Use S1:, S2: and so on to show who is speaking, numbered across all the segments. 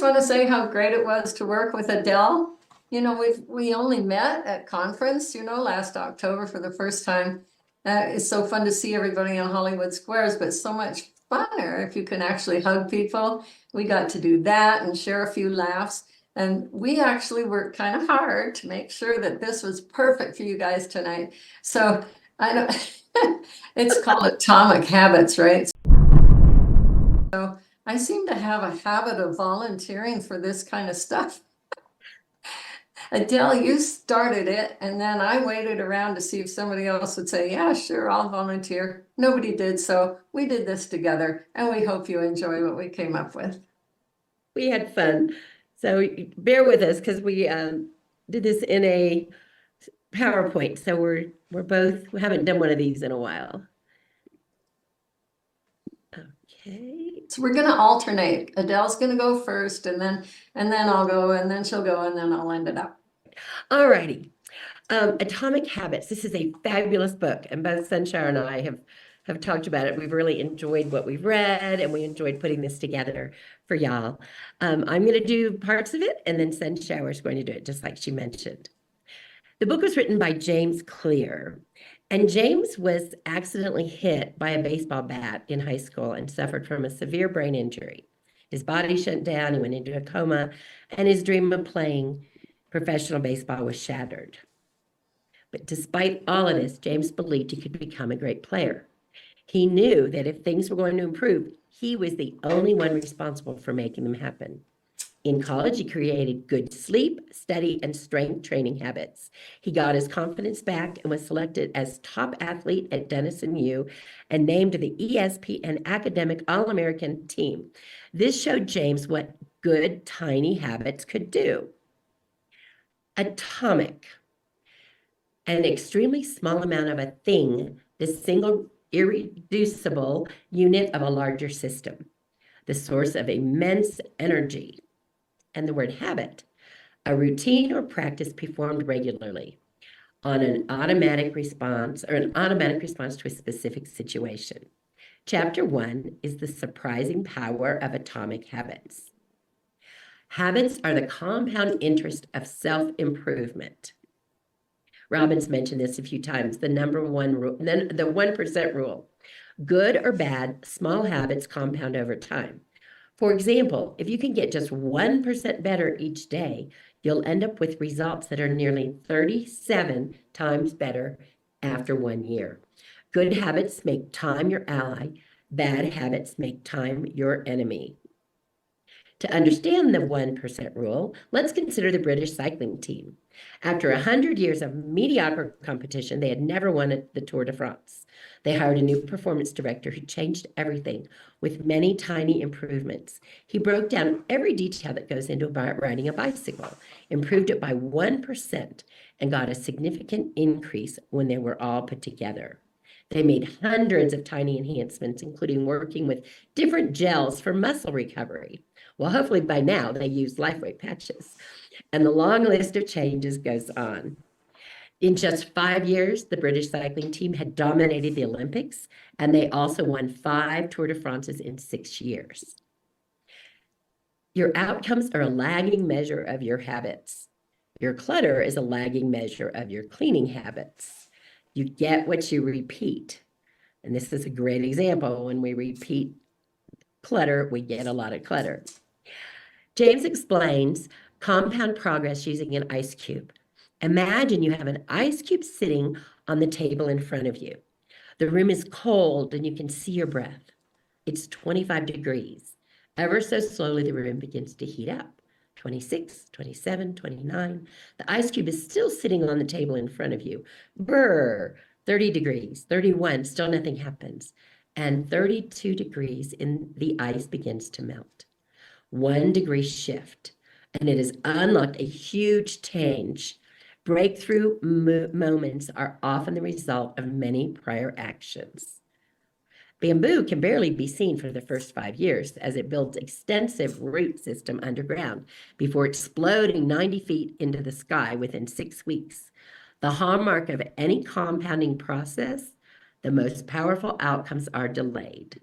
S1: just want to say how great it was to work with Adele. You know, we only met at conference, last October for the first time. It's so fun to see everybody on Hollywood Squares, but so much funner if you can actually hug people. We got to do that and share a few laughs. And we actually worked kind of hard to make sure that this was perfect for you guys tonight. So I don't, it's called Atomic Habits, right? So I seem to have a habit of volunteering for this kind of stuff. Adele, you started it, and then I waited around to see if somebody else would say, yeah, sure, I'll volunteer. Nobody did, so we did this together, and we hope you enjoy what we came up with.
S2: We had fun. So bear with us because we did this in a PowerPoint. So we haven't done one of these in a while. Okay.
S1: So we're gonna alternate. Adele's gonna go first, and then I'll go, and then she'll go, and then I'll end it up.
S2: All righty. Atomic Habits. This is a fabulous book, and both Sunshower and I have talked about it. We've really enjoyed what we've read, and we enjoyed putting this together for y'all. I'm going to do parts of it, and then Sunshower is going to do it, just like she mentioned. The book was written by James Clear, and James was accidentally hit by a baseball bat in high school and suffered from a severe brain injury. His body shut down, he went into a coma, and his dream of playing professional baseball was shattered. But despite all of this, James believed he could become a great player. He knew that if things were going to improve, he was the only one responsible for making them happen. In college, he created good sleep, study, and strength training habits. He got his confidence back and was selected as top athlete at Denison U and named to the ESPN Academic All-American team. This showed James what good, tiny habits could do. Atomic, an extremely small amount of a thing, the single irreducible unit of a larger system, the source of immense energy. And the word habit, a routine or practice performed regularly on an automatic response to a specific situation. Chapter 1 is the surprising power of atomic habits. Habits are the compound interest of self-improvement. Robin's mentioned this a few times, the 1% rule. Good or bad, small habits compound over time. For example, if you can get just 1% better each day, you'll end up with results that are nearly 37 times better after 1 year. Good habits make time your ally. Bad habits make time your enemy. To understand the 1% rule, let's consider the British cycling team. After 100 years of mediocre competition, they had never won the Tour de France. They hired a new performance director who changed everything with many tiny improvements. He broke down every detail that goes into riding a bicycle, improved it by 1%, and got a significant increase when they were all put together. They made hundreds of tiny enhancements, including working with different gels for muscle recovery. Well, hopefully by now they use LifeWeight patches. And the long list of changes goes on. In just 5 years, the British cycling team had dominated the Olympics, and they also won 5 Tour de France's in 6 years. Your outcomes are a lagging measure of your habits. Your clutter is a lagging measure of your cleaning habits. You get what you repeat. And this is a great example. When we repeat clutter, we get a lot of clutter. James explains compound progress using an ice cube. Imagine you have an ice cube sitting on the table in front of you. The room is cold and you can see your breath. It's 25 degrees. Ever so slowly, the room begins to heat up. 26, 27, 29. The ice cube is still sitting on the table in front of you. Brr, 30 degrees, 31, still nothing happens. And 32 degrees and the ice begins to melt. 1 degree shift, and it has unlocked a huge change. Breakthrough moments are often the result of many prior actions. Bamboo can barely be seen for the first 5 years as it builds extensive root system underground before exploding 90 feet into the sky within 6 weeks. The hallmark of any compounding process, the most powerful outcomes are delayed.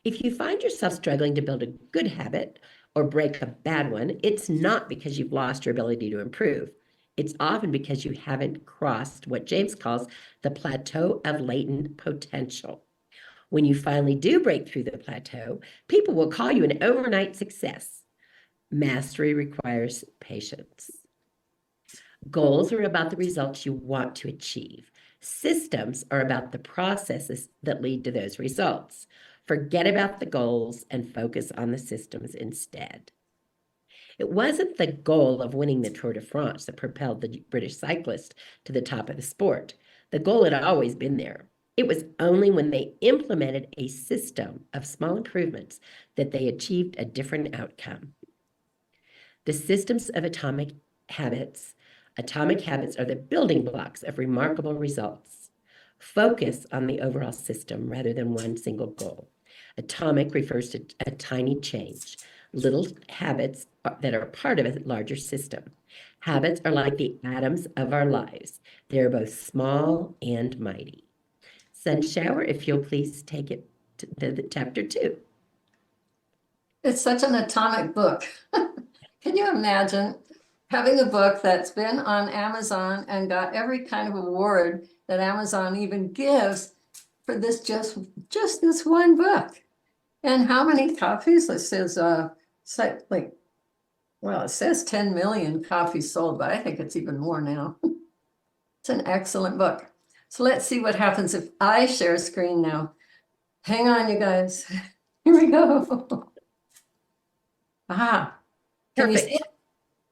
S2: If you find yourself struggling to build a good habit or break a bad one, it's not because you've lost your ability to improve. It's often because you haven't crossed what James calls the plateau of latent potential. When you finally do break through the plateau, people will call you an overnight success. Mastery requires patience. Goals are about the results you want to achieve. Systems are about the processes that lead to those results. Forget about the goals and focus on the systems instead. It wasn't the goal of winning the Tour de France that propelled the British cyclist to the top of the sport. The goal had always been there. It was only when they implemented a system of small improvements that they achieved a different outcome. The systems of atomic habits are the building blocks of remarkable results. Focus on the overall system rather than one single goal. Atomic refers to a tiny change, little habits that are part of a larger system. Habits are like the atoms of our lives. They are both small and mighty. Sunshower, if you'll please take it to the chapter 2.
S1: It's such an atomic book. Can you imagine having a book that's been on Amazon and got every kind of award that Amazon even gives for this just this one book? And how many copies? It says it says 10 million copies sold, but I think it's even more now. It's an excellent book. So let's see what happens if I share a screen now. Hang on, you guys. Here we go. Aha. Can you see
S2: Perfect.
S1: it?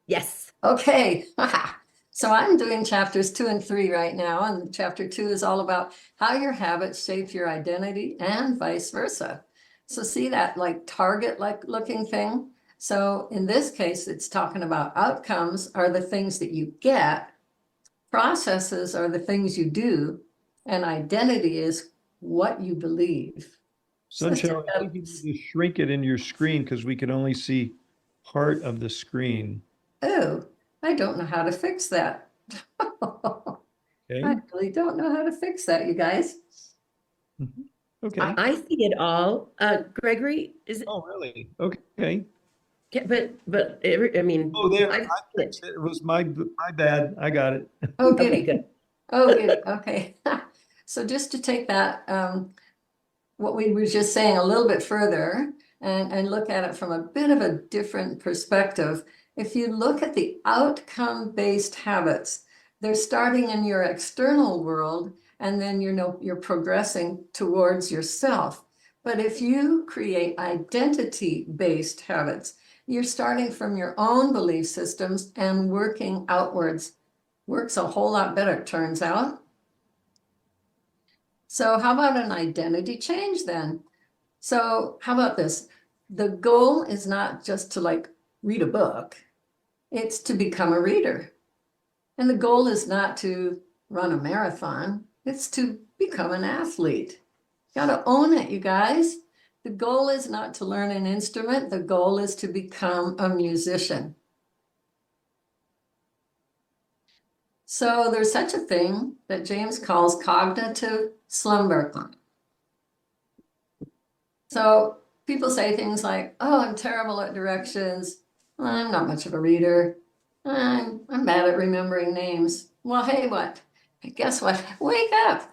S2: Yes.
S1: Okay. Aha. So I'm doing chapters 2 and 3 right now, and chapter 2 is all about how your habits shape your identity and vice versa. So see that like target like looking thing? So in this case, it's talking about outcomes are the things that you get, processes are the things you do, and identity is what you believe.
S3: Sunshine, I think you need to shrink it in your screen because we can only see part of the screen.
S1: Oh, I don't know how to fix that.
S3: Okay.
S1: I really don't know how to fix that, you guys.
S3: Okay.
S2: I see it all. Gregory, is it?
S3: Oh, really? Okay.
S2: I mean,
S3: Oh, there.
S2: I've
S3: I
S2: seen
S3: fixed it. It was my bad. I got it.
S1: Oh,
S2: Okay,
S1: giddy.
S2: good.
S1: Oh, giddy. Okay. So just to take that, what we were just saying a little bit further and look at it from a bit of a different perspective. If you look at the outcome-based habits, they're starting in your external world, and then you're progressing towards yourself. But if you create identity-based habits, you're starting from your own belief systems and working outwards. Works a whole lot better, it turns out. So how about an identity change then? So how about this? The goal is not just to like read a book, it's to become a reader. And the goal is not to run a marathon, it's to become an athlete. Got to own it, you guys. The goal is not to learn an instrument, the goal is to become a musician. So there's such a thing that James calls cognitive slumber. So people say things like, oh, I'm terrible at directions. I'm not much of a reader. I'm bad at remembering names. Well, hey, what? Guess what? Wake up.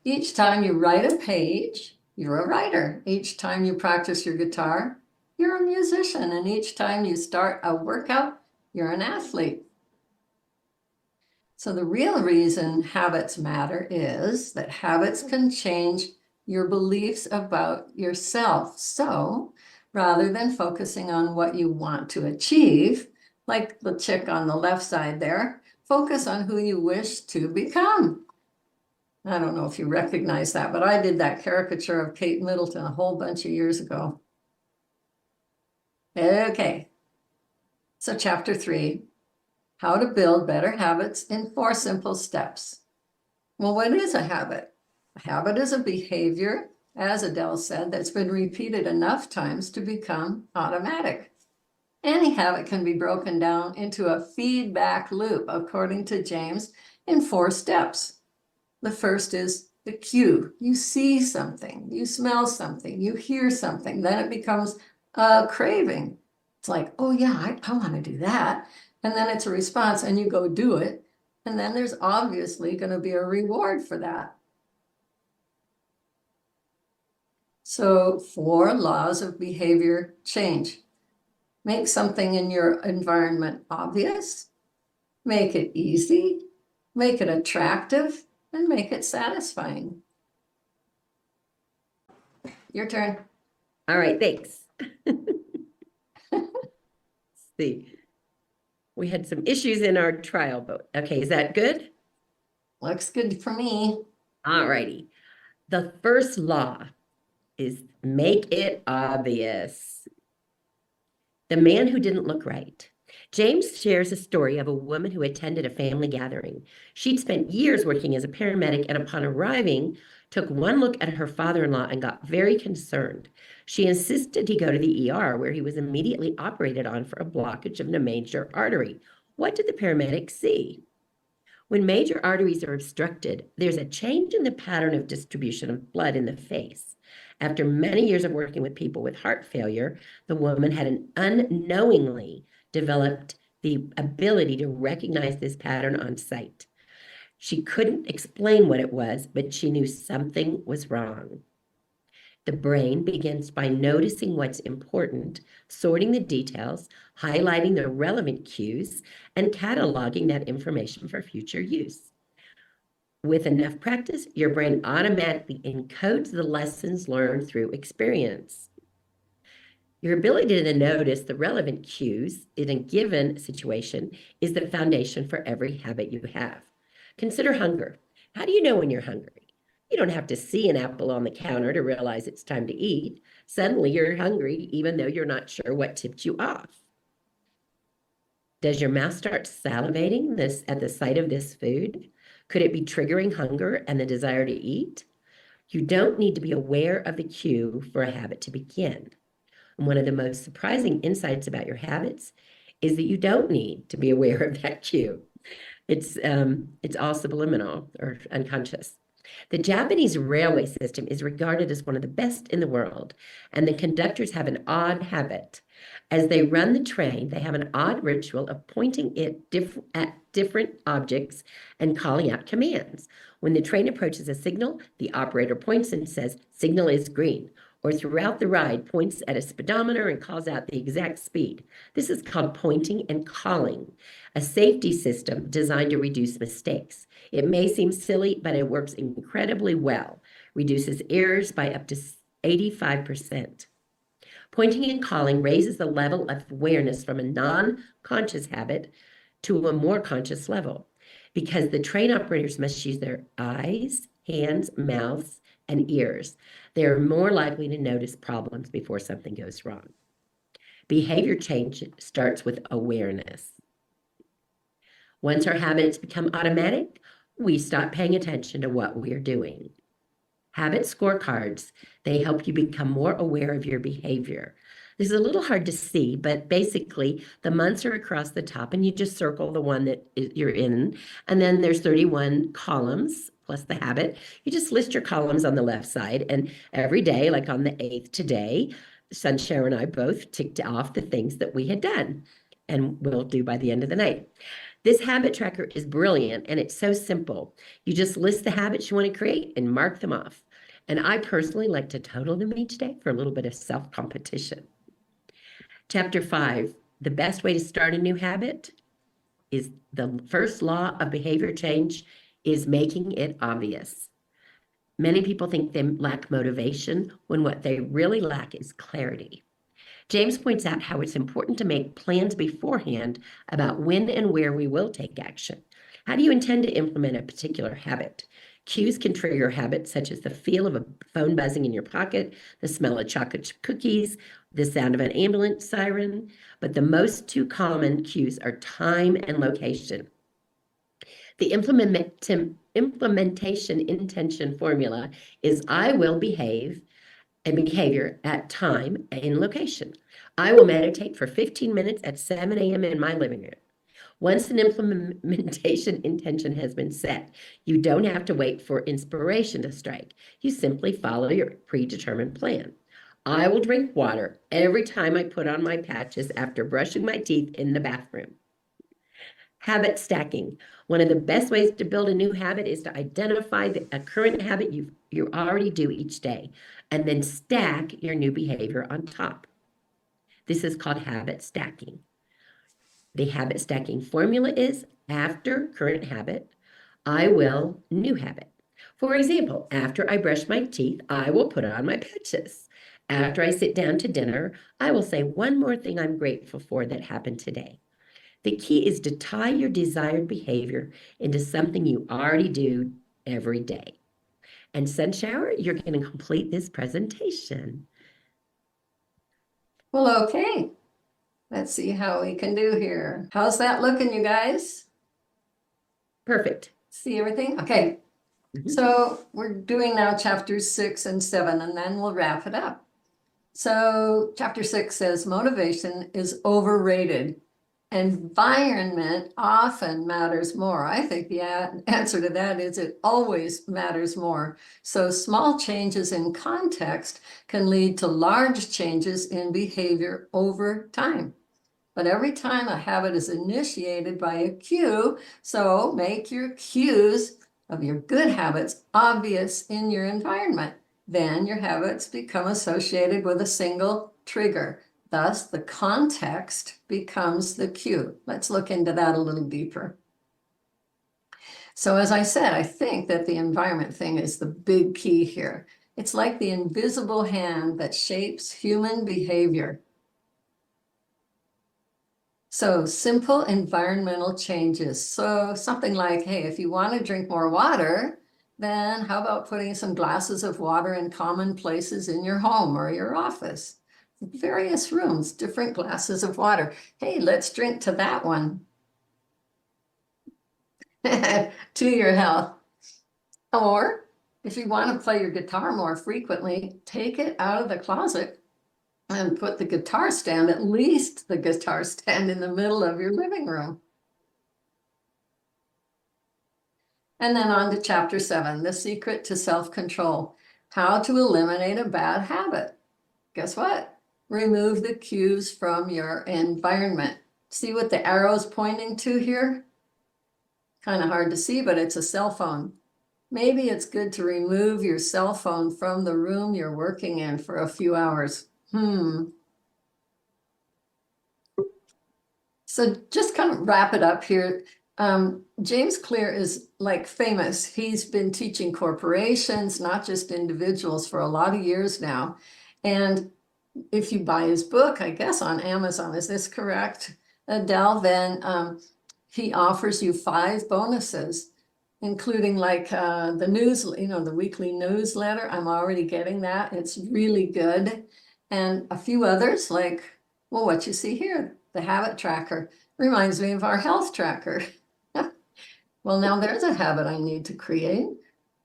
S1: Each time you write a page, you're a writer. Each time you practice your guitar, you're a musician. And each time you start a workout, you're an athlete. So the real reason habits matter is that habits can change your beliefs about yourself. So rather than focusing on what you want to achieve, like the chick on the left side there, focus on who you wish to become. I don't know if you recognize that, but I did that caricature of Kate Middleton a whole bunch of years ago. Okay, so chapter 3, how to build better habits in 4 simple steps. Well, what is a habit? A habit is a behavior, as Adele said, that's been repeated enough times to become automatic. Any habit can be broken down into a feedback loop, according to James, in 4 steps. The first is the cue. You see something, you smell something, you hear something, then it becomes a craving. It's like, oh yeah, I want to do that. And then it's a response and you go do it. And then there's obviously going to be a reward for that. So 4 laws of behavior change. Make something in your environment obvious, make it easy, make it attractive, and make it satisfying. Your turn.
S2: All right, thanks. Let's see. We had some issues in our trial, but okay, is that good?
S1: Looks good for me.
S2: All righty. The first law is make it obvious. The man who didn't look right. James shares a story of a woman who attended a family gathering. She'd spent years working as a paramedic and upon arriving, took one look at her father-in-law and got very concerned. She insisted he go to the ER, where he was immediately operated on for a blockage of a major artery. What did the paramedic see? When major arteries are obstructed, there's a change in the pattern of distribution of blood in the face. After many years of working with people with heart failure, the woman had unknowingly developed the ability to recognize this pattern on sight. She couldn't explain what it was, but she knew something was wrong. The brain begins by noticing what's important, sorting the details, highlighting the relevant cues, and cataloging that information for future use. With enough practice, your brain automatically encodes the lessons learned through experience. Your ability to notice the relevant cues in a given situation is the foundation for every habit you have. Consider hunger. How do you know when you're hungry? You don't have to see an apple on the counter to realize it's time to eat. Suddenly you're hungry, even though you're not sure what tipped you off. Does your mouth start salivating at the sight of this food? Could it be triggering hunger and the desire to eat? You don't need to be aware of the cue for a habit to begin. And one of the most surprising insights about your habits is that you don't need to be aware of that cue. It's all subliminal or unconscious. The Japanese railway system is regarded as one of the best in the world, and the conductors have an odd habit. As they run the train, they have an odd ritual of pointing it at different objects and calling out commands. When the train approaches a signal, the operator points and says, "Signal is green," or throughout the ride points at a speedometer and calls out the exact speed. This is called pointing and calling, a safety system designed to reduce mistakes. It may seem silly, but it works incredibly well, reduces errors by up to 85%. Pointing and calling raises the level of awareness from a non-conscious habit to a more conscious level, because the train operators must use their eyes, hands, mouths, and ears. They are more likely to notice problems before something goes wrong. Behavior change starts with awareness. Once our habits become automatic, we stop paying attention to what we are doing. Habit scorecards, they help you become more aware of your behavior. This is a little hard to see, but basically the months are across the top and you just circle the one that you're in. And then there's 31 columns plus the habit. You just list your columns on the left side, and every day, like on the 8th today, Sunshower and I both ticked off the things that we had done, and we'll do by the end of the night. This habit tracker is brilliant, and it's so simple. You just list the habits you want to create and mark them off. And I personally like to total them each day for a little bit of self-competition. Chapter 5, the best way to start a new habit is the first law of behavior change is making it obvious. Many people think they lack motivation when what they really lack is clarity. James points out how it's important to make plans beforehand about when and where we will take action. How do you intend to implement a particular habit? Cues can trigger habits such as the feel of a phone buzzing in your pocket, the smell of chocolate cookies, the sound of an ambulance siren, but the most two common cues are time and location. The implementation intention formula is I will behave a behavior at time and location. I will meditate for 15 minutes at 7 a.m. in my living room. Once an implementation intention has been set, you don't have to wait for inspiration to strike. You simply follow your predetermined plan. I will drink water every time I put on my patches after brushing my teeth in the bathroom. Habit stacking. One of the best ways to build a new habit is to identify a current habit you already do each day, and then stack your new behavior on top. This is called habit stacking. The habit stacking formula is after current habit, I will new habit. For example, after I brush my teeth, I will put on my patches. After I sit down to dinner, I will say one more thing I'm grateful for that happened today. The key is to tie your desired behavior into something you already do every day. And Sunshower, you're going to complete this presentation.
S1: Well, okay. Let's see how we can do here. How's that looking, you guys?
S2: Perfect.
S1: See everything? Okay.
S2: Mhm.
S1: So we're doing now chapters 6 and 7, and then we'll wrap it up. So chapter 6 says motivation is overrated. Environment often matters more. I think the answer to that is it always matters more. So small changes in context can lead to large changes in behavior over time. But every time a habit is initiated by a cue, so make your cues of your good habits obvious in your environment. Then your habits become associated with a single trigger. Thus, the context becomes the cue. Let's look into that a little deeper. So as I said, I think that the environment thing is the big key here. It's like the invisible hand that shapes human behavior. So simple environmental changes. So something like, hey, if you want to drink more water, then how about putting some glasses of water in common places in your home or your office? Various rooms, different glasses of water. Hey, let's drink to that one. To your health. Or if you want to play your guitar more frequently, take it out of the closet and put the guitar stand, at least the guitar stand, in the middle of your living room. And then on to chapter 7, the secret to self-control, how to eliminate a bad habit. Guess what? Remove the cues from your environment. See what the arrow's pointing to here? Kind of hard to see, but it's a cell phone. Maybe it's good to remove your cell phone from the room you're working in for a few hours. So just kind of wrap it up here. James Clear is like famous. He's been teaching corporations, not just individuals, for a lot of years now. And if you buy his book, I guess on Amazon, is this correct, Adele? Then he offers you 5 bonuses, including like the news, the weekly newsletter. I'm already getting that. It's really good. And a few others like, well, what you see here, the habit tracker, reminds me of our health tracker. Well, now there's a habit I need to create.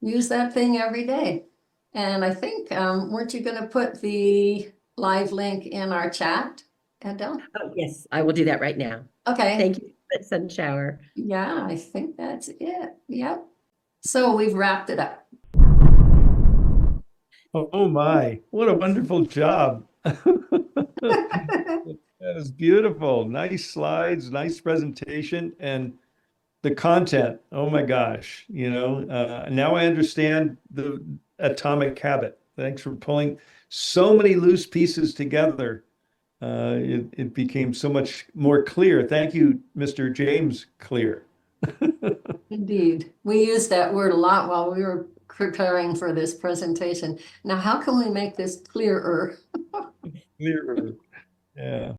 S1: Use that thing every day. And I think, weren't you going to put the live link in our chat, Adele?
S2: Oh, yes, I will do that right now.
S1: Okay.
S2: Thank you, Sunshower.
S1: Yeah, I think that's it. Yep. So we've wrapped it up.
S3: Oh my, what a wonderful job. That is beautiful. Nice slides, nice presentation, and the content. Oh my gosh, now I understand the atomic habit. Thanks for pulling so many loose pieces together. It became so much more clear. Thank you, Mr. James Clear.
S1: Indeed. We used that word a lot while we were preparing for this presentation. Now, how can we make this clearer?
S3: Clearer. Yeah.